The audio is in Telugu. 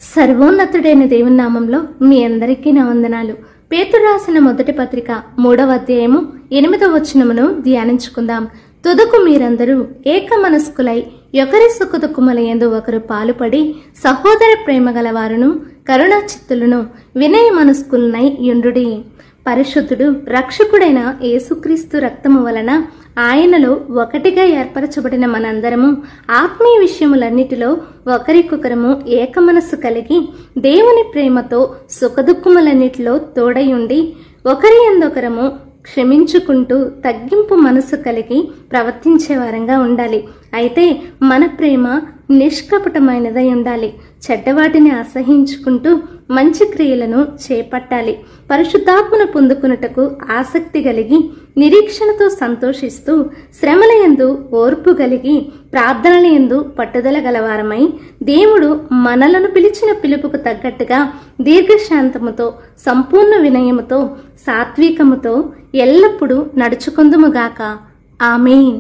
సర్వోన్నతుడైన దేవుని నామంలో మీ అందరికీ నా వందనాలు. పేతురు రాసిన మొదటి పత్రిక 3వ అధ్యాయము 8వ వచనమును ధ్యానించుకుందాం. తుదకు మీరందరూ ఏక మనస్కులై ఒకరి సుఖదుఖముల యందు ఒకరు పాలుపడి సహోదర ప్రేమ గలవారును కరుణా చిత్తులను వినయ మనస్కులనై యుండుడి. పరిశుద్ధుడు రక్షకుడైన యేసుక్రీస్తు రక్తము వలన ఆయనలో ఒకటిగా ఏర్పరచబడిన మనందరము ఆత్మీయ విషయములన్నిటిలో ఒకరికొకరము ఏక మనస్సు కలిగి దేవుని ప్రేమతో సుఖదుఖములన్నిటిలో తోడయుండి ఒకరి యందొకరము క్షమించుకుంటూ తగ్గింపు మనసు కలిగి ప్రవర్తించే వారంగా ఉండాలి. అయితే మన ప్రేమ నిష్కపటమైనదై ఉండాలి. చెడ్డవాటిని అసహించుకుంటూ మంచి క్రియలను చేపట్టాలి. పరిశుద్ధాత్మను పొందుకున్నటకు ఆసక్తి కలిగి నిరీక్షణతో సంతోషిస్తూ శ్రమల యందు ఓర్పు కలిగి ప్రార్థనల యందు పట్టుదల గలవారమై దేవుడు మనలను పిలిచిన పిలుపుకు తగ్గట్టుగా దీర్ఘశాంతముతో సంపూర్ణ వినయముతో సాత్వికముతో ఎల్లప్పుడూ నడుచుకొందుముగాక. ఆమేన్.